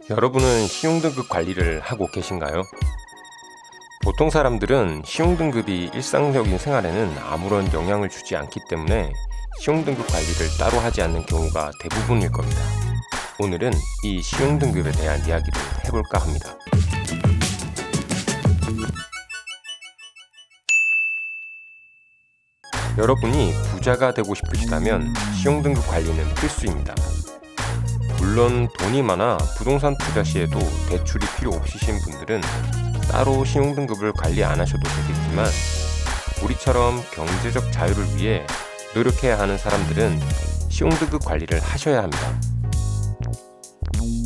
여러분은 신용등급 관리를 하고 계신가요? 보통 사람들은 신용등급이 일상적인 생활에는 아무런 영향을 주지 않기 때문에 신용등급 관리를 따로 하지 않는 경우가 대부분일 겁니다. 오늘은 이 신용등급에 대한 이야기를 해볼까 합니다. 여러분이 부자가 되고 싶으시다면 신용등급 관리는 필수입니다. 물론 돈이 많아 부동산 투자 시에도 대출이 필요 없으신 분들은 따로 신용등급을 관리 안 하셔도 되겠지만, 우리처럼 경제적 자유를 위해 노력해야 하는 사람들은 신용등급 관리를 하셔야 합니다.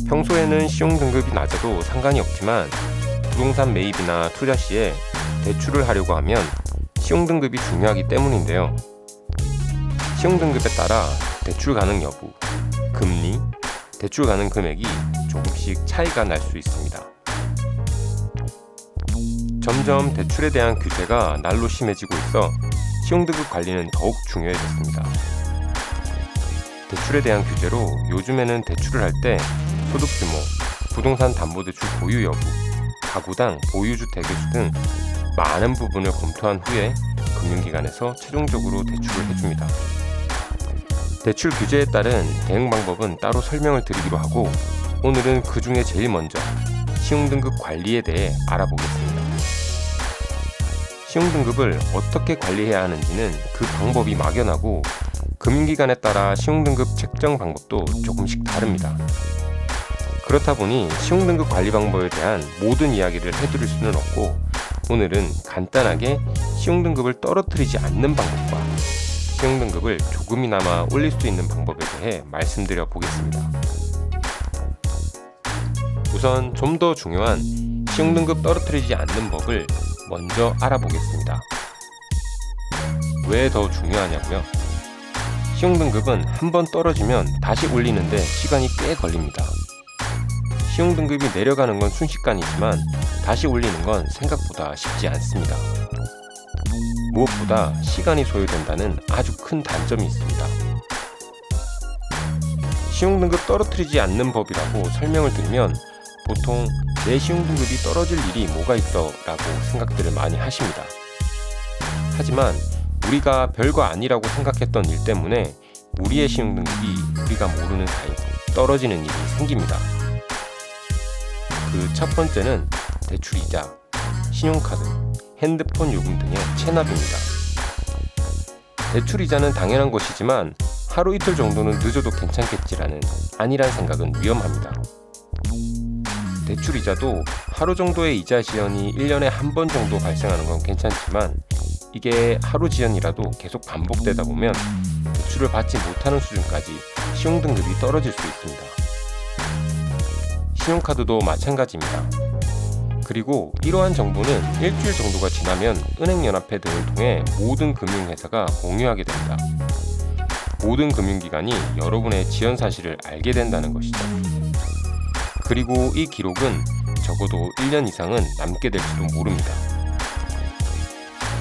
평소에는 신용등급이 낮아도 상관이 없지만 부동산 매입이나 투자 시에 대출을 하려고 하면 신용등급이 중요하기 때문인데요. 신용등급에 따라 대출 가능 여부, 금리, 대출 가능 금액이 조금씩 차이가 날 수 있습니다. 점점 대출에 대한 규제가 날로 심해지고 있어 신용등급 관리는 더욱 중요해졌습니다. 대출에 대한 규제로 요즘에는 대출을 할 때 소득 규모, 부동산 담보대출 보유 여부, 가구당 보유주택의 수 등 많은 부분을 검토한 후에 금융기관에서 최종적으로 대출을 해줍니다. 대출 규제에 따른 대응 방법은 따로 설명을 드리기로 하고, 오늘은 그 중에 제일 먼저 신용등급 관리에 대해 알아보겠습니다. 신용등급을 어떻게 관리해야 하는지는 그 방법이 막연하고, 금융기관에 따라 신용등급 책정 방법도 조금씩 다릅니다. 그렇다 보니 신용등급 관리 방법에 대한 모든 이야기를 해드릴 수는 없고, 오늘은 간단하게 신용등급을 떨어뜨리지 않는 방법과 신용등급을 조금이나마 올릴 수 있는 방법에 대해 말씀드려 보겠습니다. 우선 좀 더 중요한 신용등급 떨어뜨리지 않는 법을 먼저 알아보겠습니다. 왜 더 중요하냐고요? 신용등급은 한번 떨어지면 다시 올리는데 시간이 꽤 걸립니다. 신용등급이 내려가는 건 순식간이지만 다시 올리는 건 생각보다 쉽지 않습니다. 무엇보다 시간이 소요된다는 아주 큰 단점이 있습니다. 신용등급 떨어뜨리지 않는 법이라고 설명을 드리면 보통 내 신용등급이 떨어질 일이 뭐가 있어 라고 생각들을 많이 하십니다. 하지만 우리가 별거 아니라고 생각했던 일 때문에 우리의 신용등급이 우리가 모르는 사이 떨어지는 일이 생깁니다. 그 첫 번째는 대출이자, 신용카드, 핸드폰 요금 등의 체납입니다. 대출이자는 당연한 것이지만 하루 이틀 정도는 늦어도 괜찮겠지라는 안일한 생각은 위험합니다. 대출이자도 하루 정도의 이자 지연이 1년에 한 번 정도 발생하는 건 괜찮지만, 이게 하루 지연이라도 계속 반복되다 보면 대출을 받지 못하는 수준까지 신용등급이 떨어질 수 있습니다. 신용카드도 마찬가지입니다. 그리고 이러한 정보는 일주일 정도가 지나면 은행연합회 등을 통해 모든 금융회사가 공유하게 됩니다. 모든 금융기관이 여러분의 지연 사실을 알게 된다는 것이죠. 그리고 이 기록은 적어도 1년 이상은 남게 될지도 모릅니다.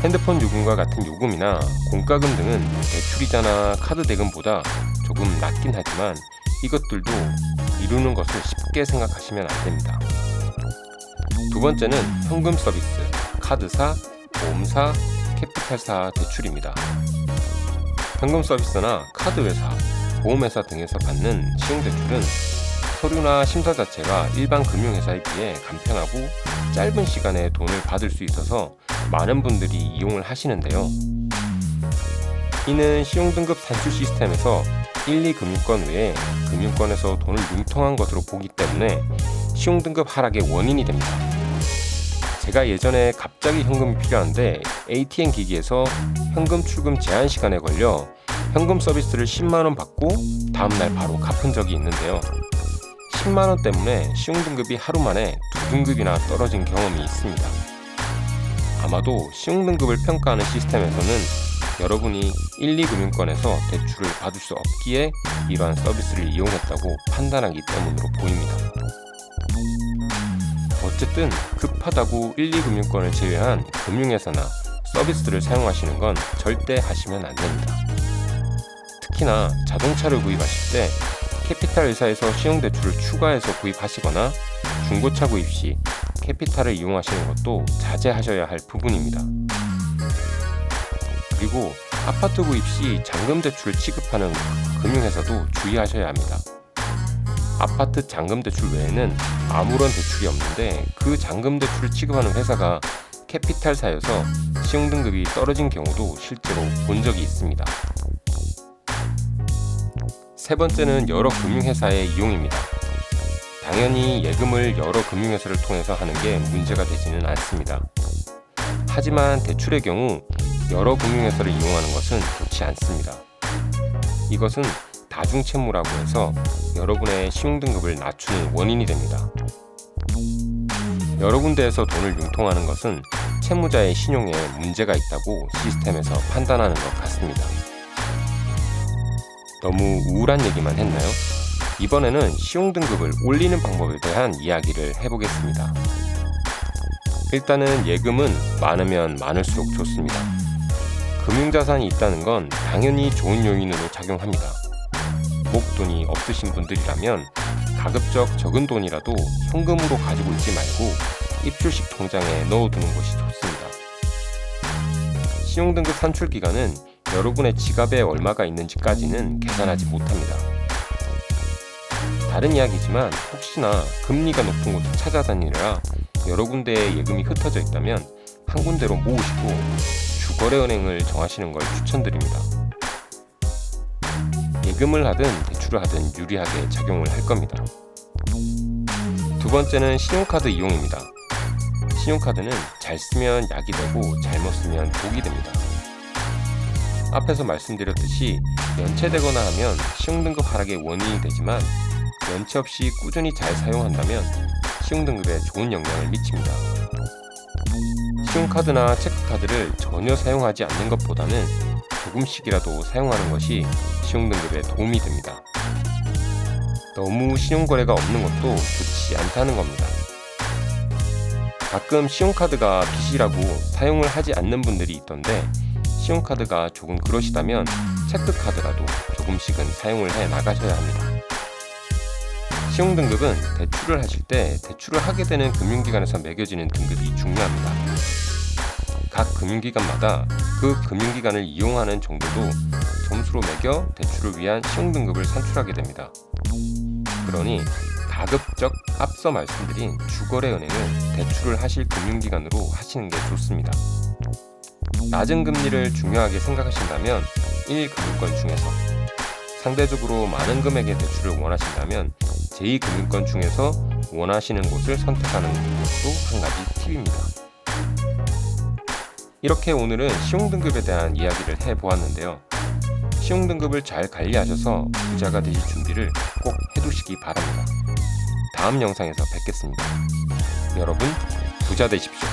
핸드폰 요금과 같은 요금이나 공과금 등은 대출이자나 카드 대금보다 조금 낮긴 하지만 이것들도 미루는 것을 쉽게 생각하시면 안 됩니다. 두 번째는 현금 서비스, 카드사, 보험사, 캐피탈사 대출입니다. 현금 서비스나 카드회사, 보험회사 등에서 받는 신용대출은 서류나 심사 자체가 일반 금융회사에 비해 간편하고 짧은 시간에 돈을 받을 수 있어서 많은 분들이 이용을 하시는데요. 이는 신용등급 산출 시스템에서 1, 2금융권 외에 금융권에서 돈을 융통한 것으로 보기 때문에 신용등급 하락의 원인이 됩니다. 제가 예전에 갑자기 현금이 필요한데 ATM 기기에서 현금 출금 제한 시간에 걸려 현금 서비스를 10만원 받고 다음날 바로 갚은 적이 있는데요. 10만원 때문에 신용등급이 하루 만에 2등급이나 떨어진 경험이 있습니다. 아마도 신용등급을 평가하는 시스템에서는 여러분이 1, 2금융권에서 대출을 받을 수 없기에 이러한 서비스를 이용했다고 판단하기 때문으로 보입니다. 어쨌든 급하다고 1, 2금융권을 제외한 금융회사나 서비스를 사용하시는 건 절대 하시면 안 됩니다. 특히나 자동차를 구입하실 때 캐피탈 회사에서 신용대출을 추가해서 구입하시거나 중고차 구입 시 캐피탈을 이용하시는 것도 자제하셔야 할 부분입니다. 그리고 아파트 구입 시 잔금 대출을 취급하는 금융회사도 주의하셔야 합니다. 아파트 잔금 대출 외에는 아무런 대출이 없는데 그 잔금 대출을 취급하는 회사가 캐피탈사여서 신용등급이 떨어진 경우도 실제로 본 적이 있습니다. 세 번째는 여러 금융회사의 이용입니다. 당연히 예금을 여러 금융회사를 통해서 하는 게 문제가 되지는 않습니다. 하지만 대출의 경우 여러 금융회사를 이용하는 것은 좋지 않습니다. 이것은 다중채무라고 해서 여러분의 신용등급을 낮추는 원인이 됩니다. 여러 군데에서 돈을 융통하는 것은 채무자의 신용에 문제가 있다고 시스템에서 판단하는 것 같습니다. 너무 우울한 얘기만 했나요? 이번에는 신용등급을 올리는 방법에 대한 이야기를 해보겠습니다. 일단은 예금은 많으면 많을수록 좋습니다. 금융자산이 있다는 건 당연히 좋은 요인으로 작용합니다. 목돈이 없으신 분들이라면 가급적 적은 돈이라도 현금으로 가지고 있지 말고 입출식 통장에 넣어두는 것이 좋습니다. 신용등급 산출기간은 여러분의 지갑에 얼마가 있는지까지는 계산하지 못합니다. 다른 이야기지만 혹시나 금리가 높은 곳을 찾아다니느라 여러 군데에 예금이 흩어져 있다면 한 군데로 모으시고 주거래은행을 정하시는 걸 추천드립니다. 예금을 하든 대출을 하든 유리하게 작용을 할 겁니다. 두 번째는 신용카드 이용입니다. 신용카드는 잘 쓰면 약이 되고 잘못 쓰면 독이 됩니다. 앞에서 말씀드렸듯이 연체되거나 하면 신용등급 하락의 원인이 되지만 연체 없이 꾸준히 잘 사용한다면 신용등급에 좋은 영향을 미칩니다. 신용카드나 체크카드를 전혀 사용하지 않는 것보다는 조금씩이라도 사용하는 것이 신용등급에 도움이 됩니다. 너무 신용거래가 없는 것도 좋지 않다는 겁니다. 가끔 신용카드가 빚이라고 사용을 하지 않는 분들이 있던데 신용카드가 조금 그러시다면 체크카드라도 조금씩은 사용을 해 나가셔야 합니다. 신용등급은 대출을 하실 때 대출을 하게 되는 금융기관에서 매겨지는 등급이 중요합니다. 각 금융기관마다 그 금융기관을 이용하는 정도도 점수로 매겨 대출을 위한 신용등급을 산출하게 됩니다. 그러니 가급적 앞서 말씀드린 주거래은행을 대출을 하실 금융기관으로 하시는 게 좋습니다. 낮은 금리를 중요하게 생각하신다면 1금융권 중에서, 상대적으로 많은 금액의 대출을 원하신다면 제2금융권 중에서 원하시는 곳을 선택하는 것도 한 가지 팁입니다. 이렇게 오늘은 신용등급에 대한 이야기를 해보았는데요. 신용등급을 잘 관리하셔서 부자가 되실 준비를 꼭 해두시기 바랍니다. 다음 영상에서 뵙겠습니다. 여러분, 부자 되십시오.